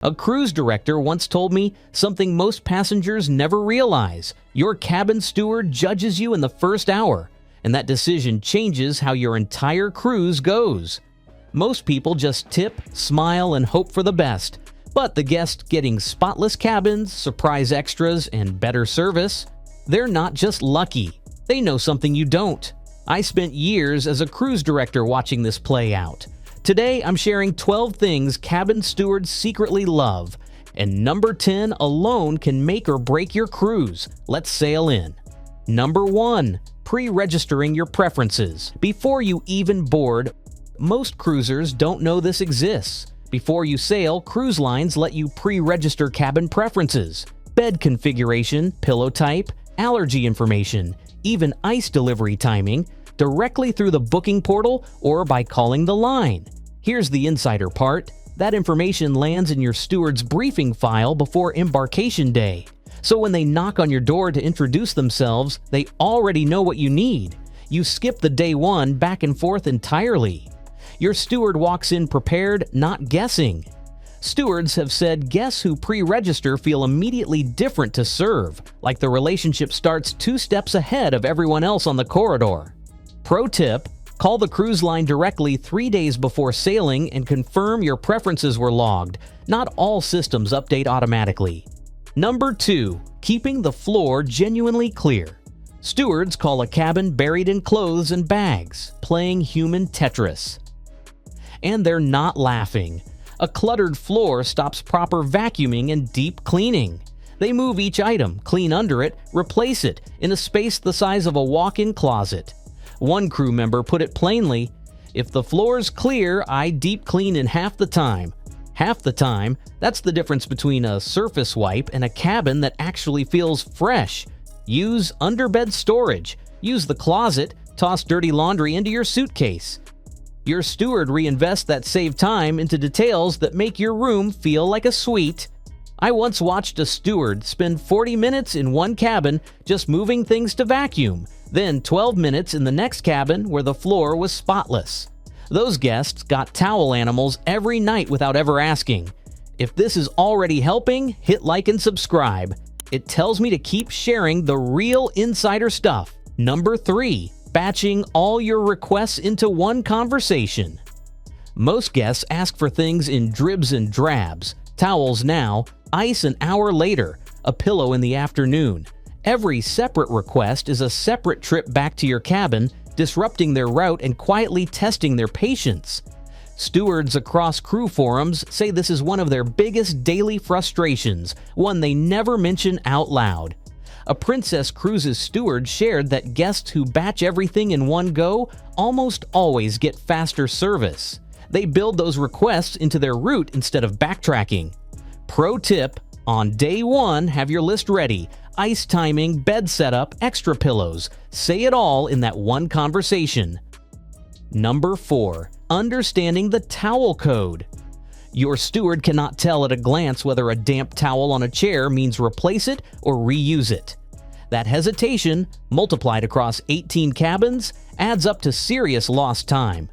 A cruise director once told me something most passengers never realize. Your cabin steward judges you in the first hour, and that decision changes how your entire cruise goes. Most people just tip, smile, and hope for the best. But the guests getting spotless cabins, surprise extras, and better service, they're not just lucky. They know something you don't. I spent years as a cruise director watching this play out. Today, I'm sharing 12 things cabin stewards secretly love, and number 10 alone can make or break your cruise. Let's sail in. Number 1. Pre-registering your preferences. Before you even board, most cruisers don't know this exists. Before you sail, cruise lines let you pre-register cabin preferences, bed configuration, pillow type, allergy information, even ice delivery timing, directly through the booking portal or by calling the line. Here's the insider part. That information lands in your steward's briefing file before embarkation day. So when they knock on your door to introduce themselves, they already know what you need. You skip the day one back and forth entirely. Your steward walks in prepared, not guessing. Stewards have said guests who pre-register feel immediately different to serve, like the relationship starts 2 steps ahead of everyone else on the corridor. Pro tip: call the cruise line directly 3 days before sailing and confirm your preferences were logged. Not all systems update automatically. Number 2. Keeping the floor genuinely clear. Stewards call a cabin buried in clothes and bags, playing human Tetris. And they're not laughing. A cluttered floor stops proper vacuuming and deep cleaning. They move each item, clean under it, replace it, in a space the size of a walk-in closet. One crew member put it plainly, "If the floor's clear, I deep clean in half the time." Half the time, that's the difference between a surface wipe and a cabin that actually feels fresh. Use underbed storage. Use the closet. Toss dirty laundry into your suitcase. Your steward reinvests that saved time into details that make your room feel like a suite. I once watched a steward spend 40 minutes in one cabin just moving things to vacuum, then 12 minutes in the next cabin where the floor was spotless. Those guests got towel animals every night without ever asking. If this is already helping, hit like and subscribe. It tells me to keep sharing the real insider stuff. Number 3. Batching all your requests into one conversation. Most guests ask for things in dribs and drabs. Towels now, ice an hour later, a pillow in the afternoon. Every separate request is a separate trip back to your cabin, disrupting their route and quietly testing their patience. Stewards across crew forums say this is one of their biggest daily frustrations, one they never mention out loud. A Princess Cruises steward shared that guests who batch everything in one go almost always get faster service. They build those requests into their route instead of backtracking. Pro tip: on day 1, have your list ready. Ice timing, bed setup, extra pillows. Say it all in that one conversation. Number 4. Understanding the towel code. Your steward cannot tell at a glance whether a damp towel on a chair means replace it or reuse it. That hesitation, multiplied across 18 cabins, adds up to serious lost time.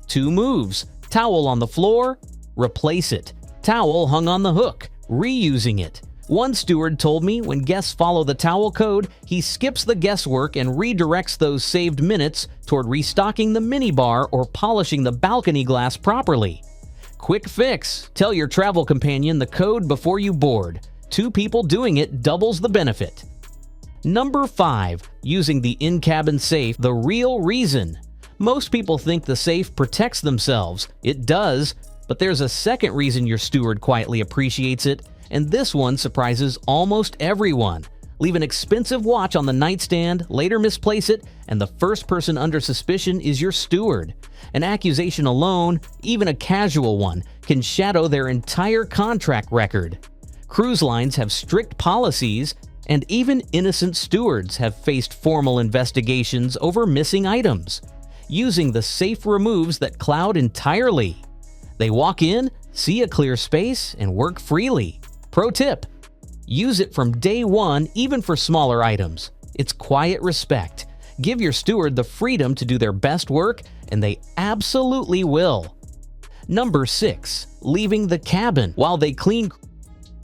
2 moves: towel on the floor, replace it. Towel hung on the hook, reusing it. One steward told me when guests follow the towel code, he skips the guesswork and redirects those saved minutes toward restocking the minibar or polishing the balcony glass properly. Quick fix: tell your travel companion the code before you board. 2 people doing it doubles the benefit. Number 5. Using the in-cabin safe, the real reason. Most people think the safe protects themselves. It does, but there's a second reason your steward quietly appreciates it, and this one surprises almost everyone. Leave an expensive watch on the nightstand, later misplace it, and the first person under suspicion is your steward. An accusation alone, even a casual one, can shadow their entire contract record. Cruise lines have strict policies, and even innocent stewards have faced formal investigations over missing items. Using the safe removes that cloud entirely. They walk in, see a clear space, and work freely. Pro tip: use it from day 1, even for smaller items. It's quiet respect. Give your steward the freedom to do their best work, and they absolutely will. Number 6. Leaving the cabin. While they clean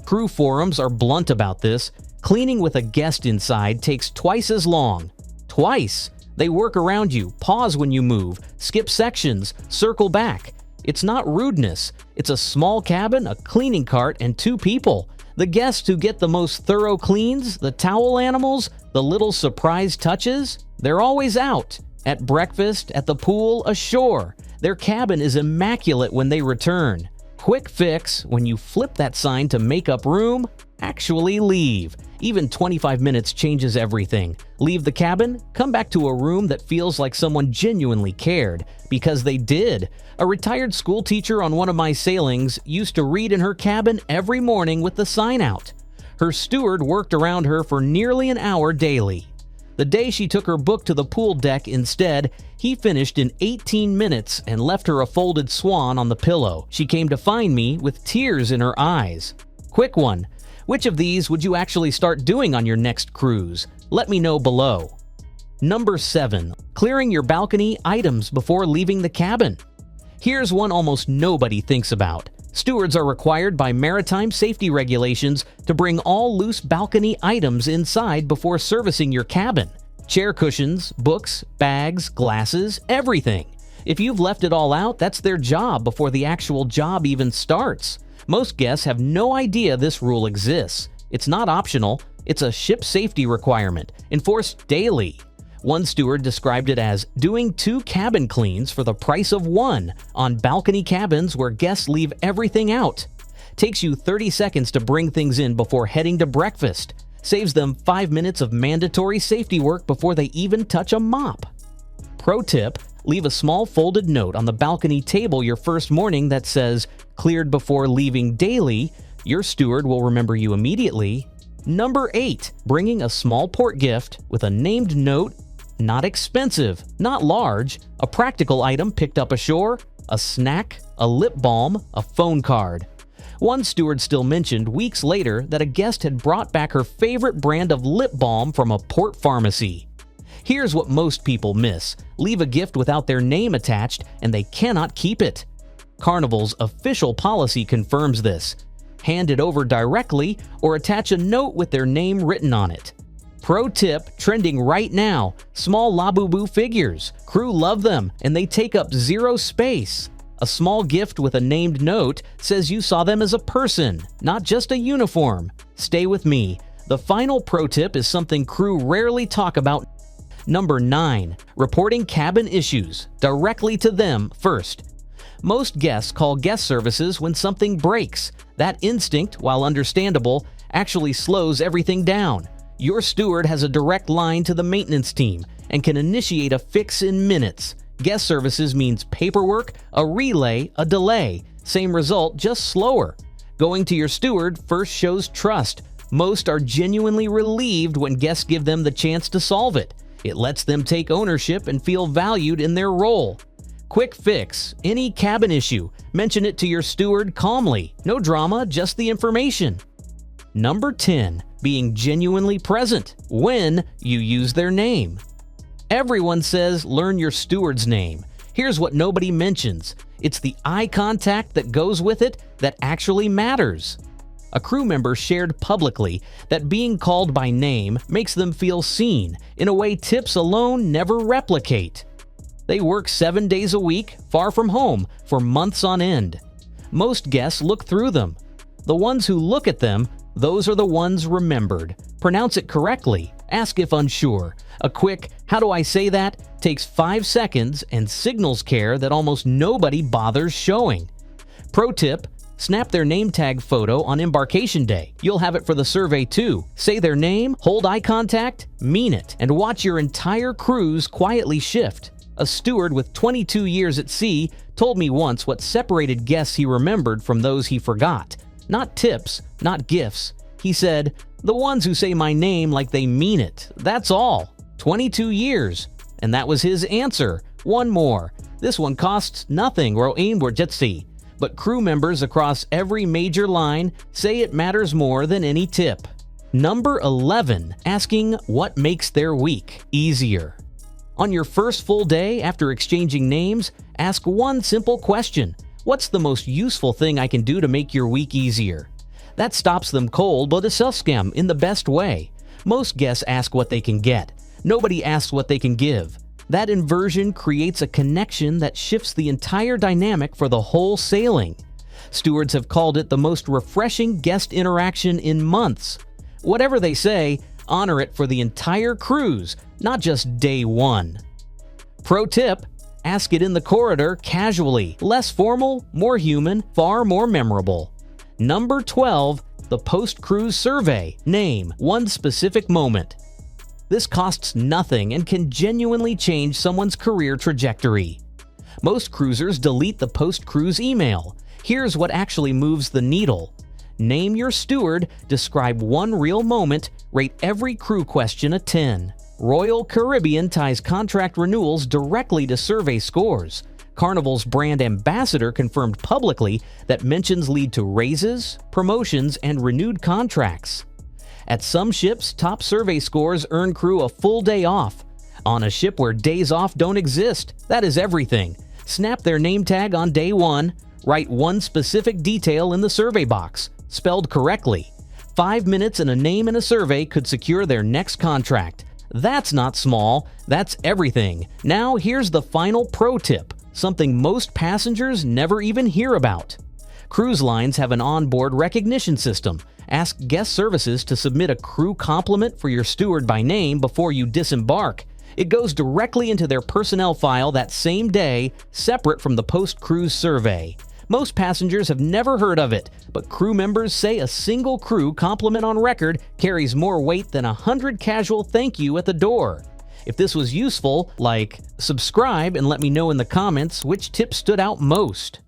Crew forums are blunt about this. Cleaning with a guest inside takes twice as long. Twice! They work around you, pause when you move, skip sections, circle back. It's not rudeness. It's a small cabin, a cleaning cart, and 2 people. The guests who get the most thorough cleans, the towel animals, the little surprise touches, they're always out. At breakfast, at the pool, ashore. Their cabin is immaculate when they return. Quick fix: when you flip that sign to make up room, actually leave. Even 25 minutes changes everything. Leave the cabin, come back to a room that feels like someone genuinely cared. Because they did. A retired school teacher on one of my sailings used to read in her cabin every morning with the sign out. Her steward worked around her for nearly an hour daily. The day she took her book to the pool deck instead, he finished in 18 minutes and left her a folded swan on the pillow. She came to find me with tears in her eyes. Quick one. Which of these would you actually start doing on your next cruise? Let me know below. Number 7. Clearing your balcony items before leaving the cabin. Here's one almost nobody thinks about. Stewards are required by maritime safety regulations to bring all loose balcony items inside before servicing your cabin. Chair cushions, books, bags, glasses, everything. If you've left it all out, that's their job before the actual job even starts. Most guests have no idea this rule exists. It's not optional, it's a ship safety requirement, enforced daily. One steward described it as doing 2 cabin cleans for the price of 1 on balcony cabins where guests leave everything out. Takes you 30 seconds to bring things in before heading to breakfast. Saves them 5 minutes of mandatory safety work before they even touch a mop. Pro tip: leave a small folded note on the balcony table your first morning that says, "Cleared before leaving daily." Your steward will remember you immediately. Number 8. Bringing a small port gift with a named note. Not expensive, not large, a practical item picked up ashore, a snack, a lip balm, a phone card. One steward still mentioned weeks later that a guest had brought back her favorite brand of lip balm from a port pharmacy. Here's what most people miss: leave a gift without their name attached and they cannot keep it. Carnival's official policy confirms this. Hand it over directly or attach a note with their name written on it. Pro tip, trending right now: small Labubu figures. Crew love them and they take up 0 space. A small gift with a named note says you saw them as a person, not just a uniform. Stay with me. The final pro tip is something crew rarely talk about. Number 9. Reporting cabin issues directly to them first. Most guests call guest services when something breaks. That instinct, while understandable, actually slows everything down. Your steward has a direct line to the maintenance team and can initiate a fix in minutes. Guest services means paperwork, a relay, a delay. Same result, just slower. Going to your steward first shows trust. Most are genuinely relieved when guests give them the chance to solve it. It lets them take ownership and feel valued in their role. Quick fix: any cabin issue, mention it to your steward calmly. No drama, just the information. Number 10. Being genuinely present when you use their name. Everyone says learn your steward's name. Here's what nobody mentions: it's the eye contact that goes with it that actually matters. A crew member shared publicly that being called by name makes them feel seen in a way tips alone never replicate. They work 7 days a week, far from home, for months on end. Most guests look through them. The ones who look at them, those are the ones remembered. Pronounce it correctly. Ask if unsure. A quick "how do I say that?" takes 5 seconds and signals care that almost nobody bothers showing. Pro tip: snap their name tag photo on embarkation day. You'll have it for the survey too. Say their name, hold eye contact, mean it, and watch your entire cruise quietly shift. A steward with 22 years at sea told me once what separated guests he remembered from those he forgot. Not tips, not gifts. He said, "The ones who say my name like they mean it. That's all." 22 years. And that was his answer. One more. This one costs nothing or onboard jet sea. But crew members across every major line say it matters more than any tip. Number 11. Asking what makes their week easier. On your first full day after exchanging names, ask one simple question: what's the most useful thing I can do to make your week easier? That stops them cold but them in the best way. Most guests ask what they can get. Nobody asks what they can give. That inversion creates a connection that shifts the entire dynamic for the whole sailing. Stewards have called it the most refreshing guest interaction in months. Whatever they say, honor it for the entire cruise, not just day one. Pro tip: ask it in the corridor casually. Less formal, more human, far more memorable. Number 12. The post-cruise survey. Name one specific moment. This costs nothing and can genuinely change someone's career trajectory. Most cruisers delete the post-cruise email. Here's what actually moves the needle. Name your steward, describe one real moment, rate every crew question a 10. Royal Caribbean ties contract renewals directly to survey scores. Carnival's brand ambassador confirmed publicly that mentions lead to raises, promotions, and renewed contracts. At some ships, top survey scores earn crew a full day off. On a ship where days off don't exist, that is everything. Snap their name tag on day one, write one specific detail in the survey box, spelled correctly. 5 minutes and a name in a survey could secure their next contract. That's not small, that's everything. Now here's the final pro tip, something most passengers never even hear about. Cruise lines have an onboard recognition system. Ask guest services to submit a crew compliment for your steward by name before you disembark. It goes directly into their personnel file that same day, separate from the post-cruise survey. Most passengers have never heard of it, but crew members say a single crew compliment on record carries more weight than 100 casual thank you at the door. If this was useful, subscribe and let me know in the comments which tip stood out most.